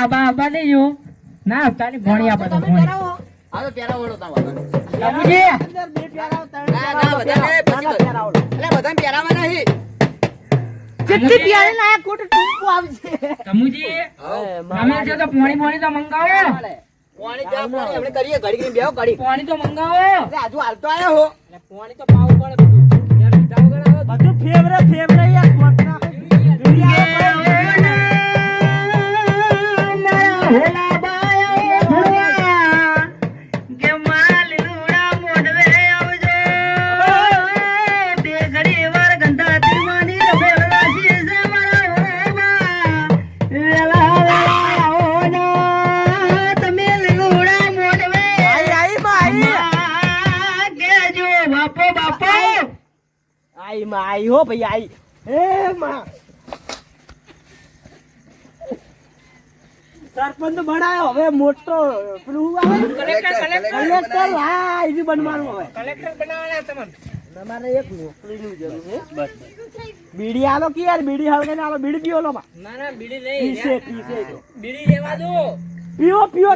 આબા આબા નહીં જો ના તારી ભણી આપા તો ભણી આ તો પેરા વળો તાવ બાબુજી અંદર બે પ્યારા ના ના બધાને પછી એટલે બધાને પેરાવા નહીં કેટલી પ્યારે લાયા કોટ ટૂંકો આવશે તમુજી અમે જે તો પાણી તો મંગાવો પાણી ચા પાણી આપણે કરીએ ઘડી ઘડી બેહો ઘડી પાણી તો મંગાવો એટલે આજુ હાલતો આયો હો પાણી તો પાવું પડે બધું યાર લીધા વગર આવે બધું ફેવરે યાર કોટ નાખો હોલા બાયા કે માલ લુડા મોડવે આવજો બે ઘડી વાર ગંધા તીમાની બોલવા છે મારા વેલા ઓના તમે લુડા મોડવે આઈ કેજો બાપો આઈ હો ભાઈ આઈ એ માં સરપંચ બનાયો હવે મોટો પેલું આવે કલેક્ટર હા એ બી બનવાનું હવે કલેક્ટર બનાવવાના તમને તમારે એક નોકરીની જરૂર છે બસ બીડી આલો કે યાર બીડી હળગે આલો બીડી પીઓ લો માં ના બીડી નહીં પીસે બીડી લેવા દો પીઓ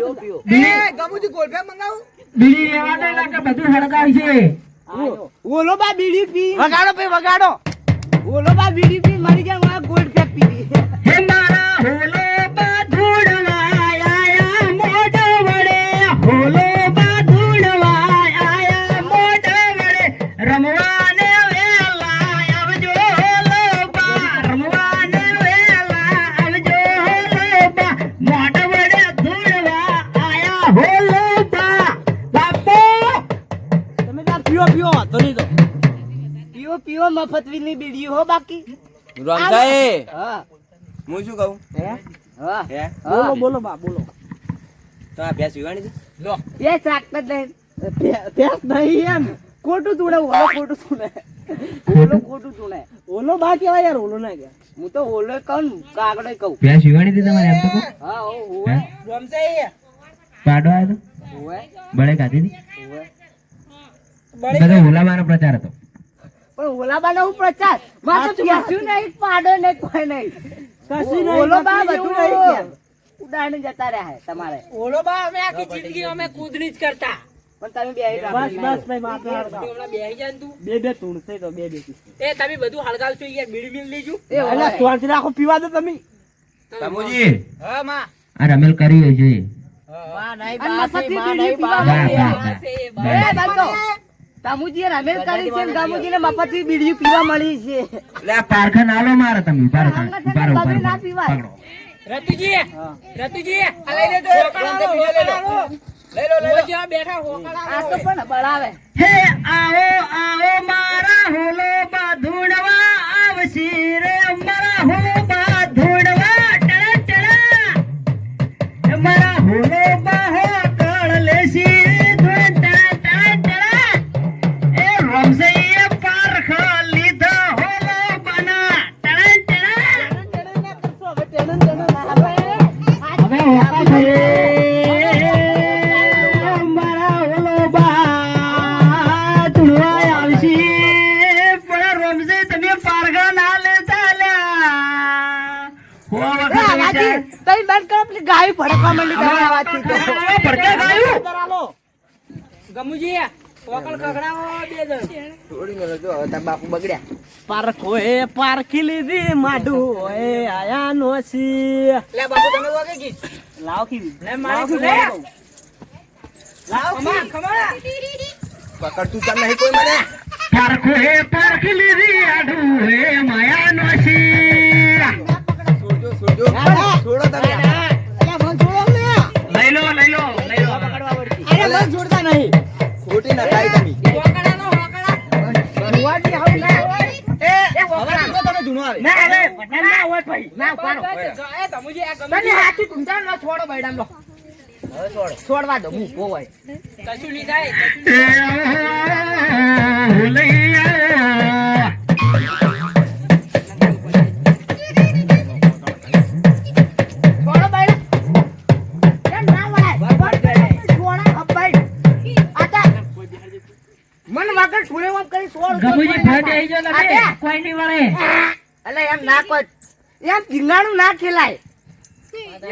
એ ગમુજી ગોલફે મંગાવું બીડી લેવા દો કે બધું હળગાવી છે ઓલો બા બીડી પી વગાડો ભાઈ વગાડો ઓલો બા બીડી પી મરી ગયા ગોલ્ડ ફેક પી હે મારા હોલો બાધુડવા આયા મોઢ વડે હોલો બાધુડવા આયા મોઢ વડે રમવાને વેલા આવજો હોલો બા રમવાને વેલા આવજો હોલો બા મોઢ વડે ધુડવા આયા હોલો બા બાપો તમે તાર પીઓ તો નહીં તો પીઓ મફતવી ની બીડી હો બાકી રંગાએ હા હું શું કહું હા હે બોલો બા બોલો તો આ ભેંસ વિવાણી છે લો એ ચાકત નહીં પેસ નહીં એમ ખોટું તુણે ઓલો ખોટું તુણે ઓલો બા કેવાય યાર ઓલો ના કે હું તો ઓલો કહું કાગડે કહું પ્યાસ વિવાણી હતી તમારે એમ તો કહો હા ઓવે રમશે પાડો આવ્યો તો ઓવે બળે ખાધી હતી ઓવે બધા ઓલા મારો પ્રચાર હતો પણ ઓલા બા નો પ્રચાર માં તો કશું નહીં પાડો નહીં કોઈ નહીં કશું નહીં ઓલો બા બધું નહીં ઉડાડી જતા રહ્યા હે તમારે ઓલો બા અમે આખી જિંદગી અમે કૂદની જ કરતા પણ તમે બે બસ ભાઈ માથે હળગાવ હમણાં બેહી જાય ને તું બે તુણસે તો બે એ તમે બધું હળગાવશો યાર બીડી મિલ લેજો એ ઓલા સ્વાંચ રાખો પીવા દો તમે તમુજી હા માં આ રમેલ કરી હોય છે માં નહીં અને બા મફતની માં બીડી નહીં બા પીવા એ બાતો તામુજી રમેલ કરી છે ગામુજી ને મફતની બીડી પીવા મળી છે એટલે આ પારખા નાલો મારે તમે બારો ના પીવાય રતુજી આ લઈ લેજો લઈ લો બેઠા હોકળા આ તો પણ બળાવે હે આવો મારા હોલો બાધુડવા આવશી રે મારા હોલો બાધુડવા ટડા મારા હોલો બાહો કળ લેસી ધૂણ ટડા એ રમસે એ પારખા લીધા હોલો બના ટડા હવે હોકા છે મારા હોલો બા તુણવા આવશી પણ રમસે તમે પારખા ના લેતા લ્યા હો આવાજી તઈ બંધ કરો પેલી ગાય ભડકવા માંડી તમે આવાજી ભડકે ગાયું ગમુજી કોકળ કકડાવો બે દન થોડી મેલો જો હવે તાર બાપુ બગડ્યા પારખો એ પારખી લીધી માડું એ આયા નોસી લે બાપુ તમે વાગે કી લાવ કી લે મારી લે લાવ ખમા પકડ તું તને નહીં કોઈ મને પારખો હે પારખી લીધી આડું હે માયા નોશી છોડો છોડો તમે લઈ લો પકડવા પડતી અરે બસ છોડતા નહીં ખોટી ના ખાઈ તમે રૂવાટી આવ ના એ હવે તો તમે ધૂણો આવે ના અરે ના હોય ભાઈ ના પાડો એ તમુજી આ તને હાથી તુંડા ન છોડો બૈડામ લો હવે છોડો છોડવા દો હું હોય કશું નહીં થાય હોલૈયા છોડો બૈડા એ ના વળાય છોડા અબાઈ આતા મન વાગર છોડે વામ કરી છોડ ગમુજી ફાટે આવી જો તમે કોઈ નહીં વળે અલે એમ ના કોઈ એમ ધીંગાણું ના ખેલાય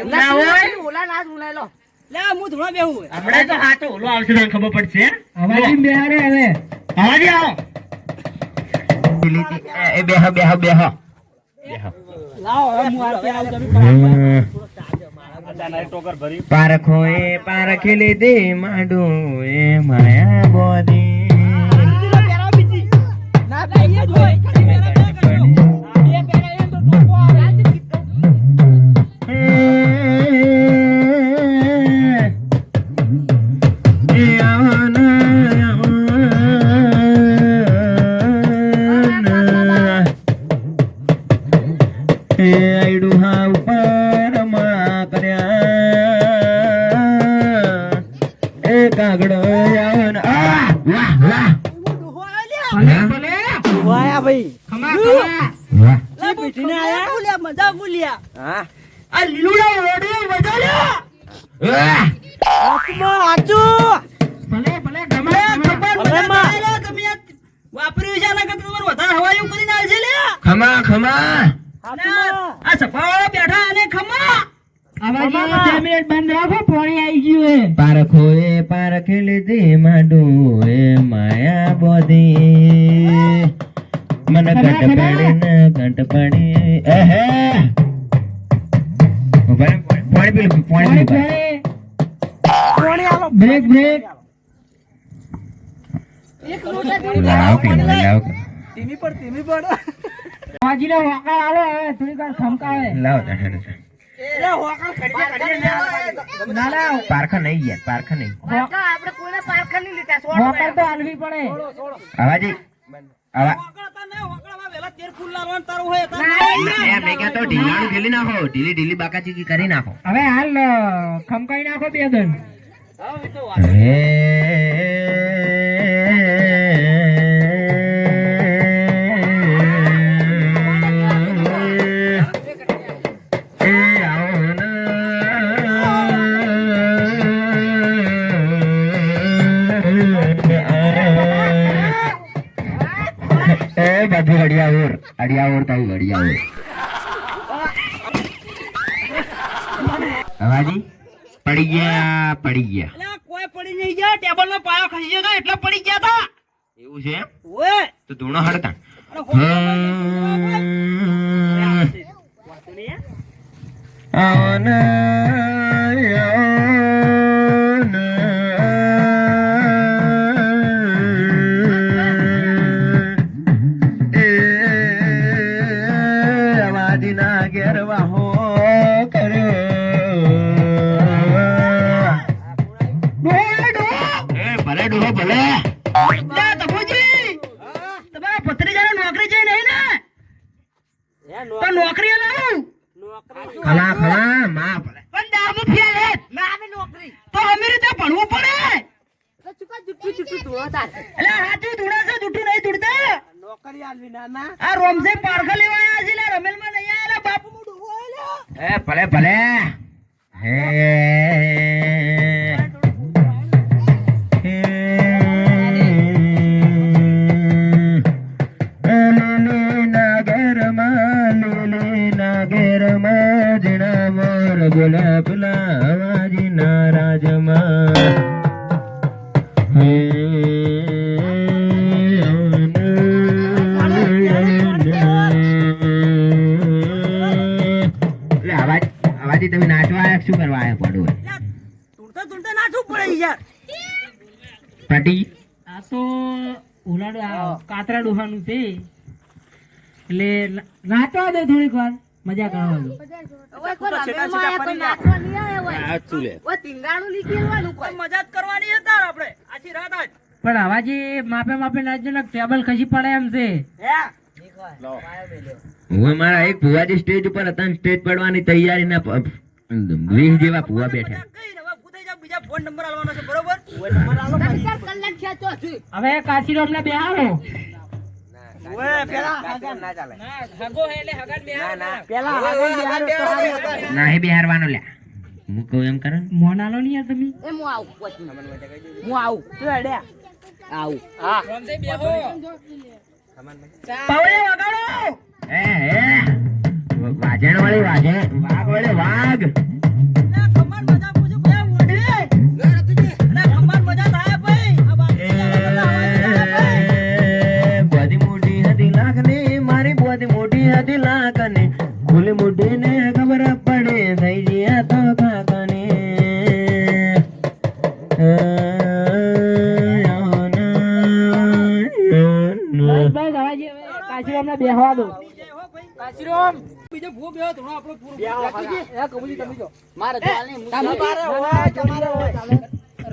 ના હોય. ઓલા ના જ ઉલાય લો લે હું ધોળા બેહું હોય હમણાં તો હાચો ઓલો આવશે તને ખબર પડશે અવાજી બેહારે હવે અવાજી આવો એ બેહો બેહો બેહો લાવો હવે હું આરતી આવું તમે પારખો એ પારખી લીધી માંડું એ માયા બોધી ના બેહીએ જ હોય બે પેરા એમ તો ટોપો આવે વાયા ભાઈ લે બેઠીને આયા બોલ્યા મજા બોલ્યા હા આ લીલુડા ઓડે મજા લ્યો આત્મા આચો ભલે ભલે ગમે ભલે માં તમે વાપર્યું છે લાગે તમાર વધારે હવાયું કરીને આવશે લે ખમા ખમા આ સફાવાળા બેઠા અને ખમા આવાજી 2 મિનિટ બંધ રાખો પાણી આવી ગયું હે પારખો એ પારખી લીધી માંડું એ માયા બોધી મને ઘટ પડી ને ઘટ પડી એહે પાણી પીલું પાણી બ્રેક બ્રેક એક લોટા લાવ કે લાવ ટીમી પર આવાજી ને વાકા આલો હવે થોડી વાર ખમકાવે લાવ તારે એ હોકલ ખડી ના ના પારખા નહીં યાર પારખા નહીં હોકલ આપણે કોઈને પારખા નહીં લીધા હોકલ તો આલવી પડે આવાજી આવા હોકળમાં વેલા તેર ફૂલ લાવવાનું તારું હોય એ મેં કહ્યા તો ઢીલાનું ઢીલી નાખો ઢીલી ઢીલી બાકાચીકી કરી નાખો હવે હાલ ખમકાઈ નાખો બે દન બધું અડિયાવર તાઈ અડિયાવર અવાજી પડી ગયા અલ્યા કોઈ પડી નહીં ગયા ટેબલ નો પાયો ખસી ગયો એટલે પડી ગયા તા એવું છે ઓએ તો ધૂણો હડતા નોકરી લાવું ખલા ખલા માં પણ દામુ ફેલે ના આવે નોકરી તો અમે રીતે ભણવું પડે તો ચુકા જુઠ્ઠું ધોળતા એટલે હાચું ધોળા છે જુઠ્ઠું નહીં ધોળતા નોકરી આલવી ના આ રોમસે પારખા લેવા આયા છે લે રમેલ માં નહીં આયા બાપુ મુ ડુવો આલ્યો એ ભલે ભલે હે બોલા પેલા અવાજી નારાજમાં અવાજી તમે નાચવા આયા શું કરવા આયા પડો તુરતા નાચવું પડે યાર પાટી આ તો ઓલા કાતરા ડોહાનું છે એટલે નાચવા દે થોડીક વાર મજા કરવા દો મજા જ કરવાની હતા આપણે આખી રાત જ પણ આવાજી માપે માપે નાચજો ને ટેબલ ખસી પડે એમ છે હું મારા એક ભુવાજી સ્ટેજ ઉપર હતા સ્ટેજ પડવાની તૈયારી ના 20 જેવા ભુવા બેઠા બીજા ફોન નંબર આલવાનો છે બરોબર હવે કાશી રોમને બેહારો નહીં બિહારવાનો લ્યા હું કહું એમ કરો મોનાલો નહીં યાર તમે વાજણ વાળી વાગે વાઘ વાળે વાઘ કાશીરામને બેહવા દો. કાશીરામ બીજો ભૂ બેહો થોડો આપણો પૂરો એ કબૂજી તમે જો મારે તો આલે તમે મારે હોય તમારે હોય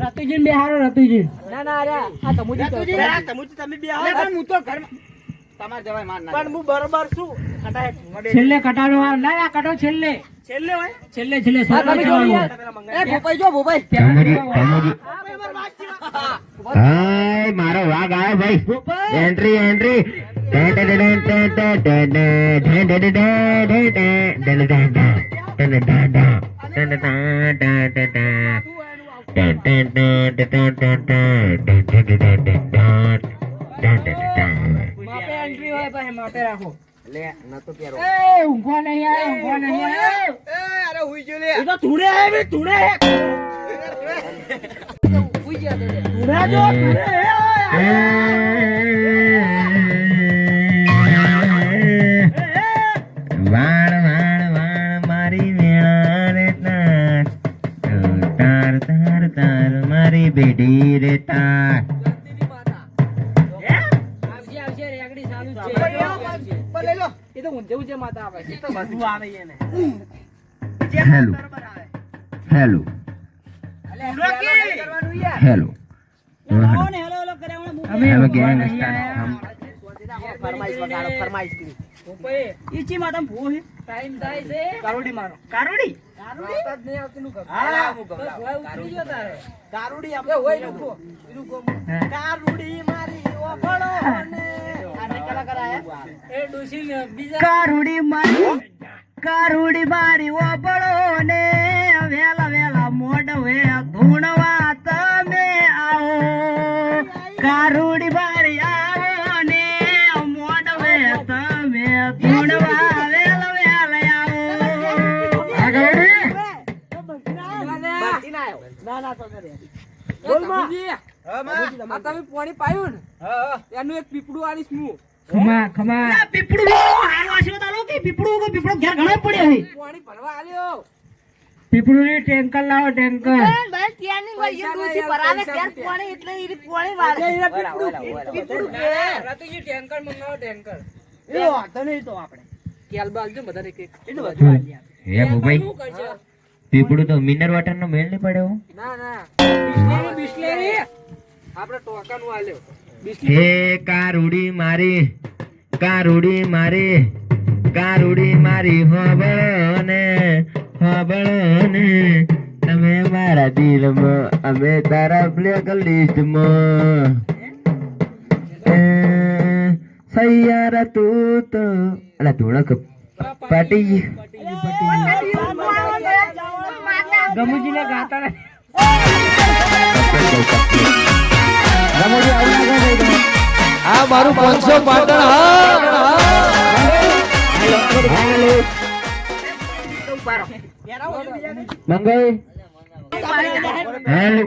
રતુજીને બેહારો, રતુજી. ના અરે આ તમુજી તમે બેહો પણ હું તો ઘર તમારે જવાય માર ના પણ હું બરોબર છું કટાય છેલ્લે કટાનો વાર ના, આ કટો છેલ્લે છેલ્લે હોય છેલ્લે તમે જો યાર એ ભોપાઈ જો ભોપાઈ તમુજી હાય મારો વાઘ આવ્યો ભાઈ. એન્ટ્રી એન્ટ્રી માપે એન્ટ્રી હોય પછી માપે રાખો. લે નતો કેરો એ ઊંઘવા નહીં આવે, ઊંઘવા નહીં આવે. અરે હુઈ જો લે એ તો ધૂણે હે બે ધૂણે હે હુઈ ગયા તો ધૂણે જો ધૂણે હે વાણ વાણ વાણ મારી વેણા રે તાર તાર તાર તાર મારી બેટી રે તાર. આવશે આવશે રેગડી ચાલુ જ છે. લઈ લો એ તો ઊંચે ઊંચે માતા આવે છે તો બધું આવે એને હેલો હેલો કરવાનું યાર હેલો કોણ હેલો હેલો કરે હું અમે Have a ઊંઘવા gang નહીં start. આવ્યા. ફરમાઈશ વગાડો ફરમાઈશ કરી ભોપાઈ, ઈચી માતા ભૂ હે ટાઈમ થાય છે. કારોડી મારો કારોડી વાત જ નહીં આવતી નું ગમ. હા તો ભોય ઉતરી ગયો તારે. કારોડી આપણે હોય રૂકો કારોડી મારી ઓફળો ને આ કલાકાર આયા એ ડોશીને બીજા કારુડી મારી ઓબળો ને વેલા વેલા મોડવે ધૂણવા તમે આવો કારુડી મારી આવો ને મોડવે તમે ધૂણવા વેલા વેલા આવો ના તો કરે બોલ માં આ તમે પાણી પાયું ને એનું એક પીપળું આલીશ હું. પીપળું હારો આશીર્વાદ આલો કે પીપળું ઘેર ઘણા પડ્યા હે પાણી ભરવા આલ્યો. પીપળું ની ટેન્કર લાવો ટેન્કર રાતુજી ટેન્કર મંગાવો ટેન્કર. કેલબા આલજો બધાને એક એક. હે ભૂભાઈ શું કરશો? પીપળું તો મિનર વોટર નો મેળ નહીં પડ્યો. ના બિસ્લેરી આપણે ટોકાનું આલ્યો. હે કારુડી મારી હોબળો ને તમે મારા દિલમાં અમે તારા બ્લેક લિસ્ટમાં સૈયારા તું તો અલા ધોળક પાટી ગમુજીને ગાતા ને આ મારું 500 પાટણ હા મંગળ હેલો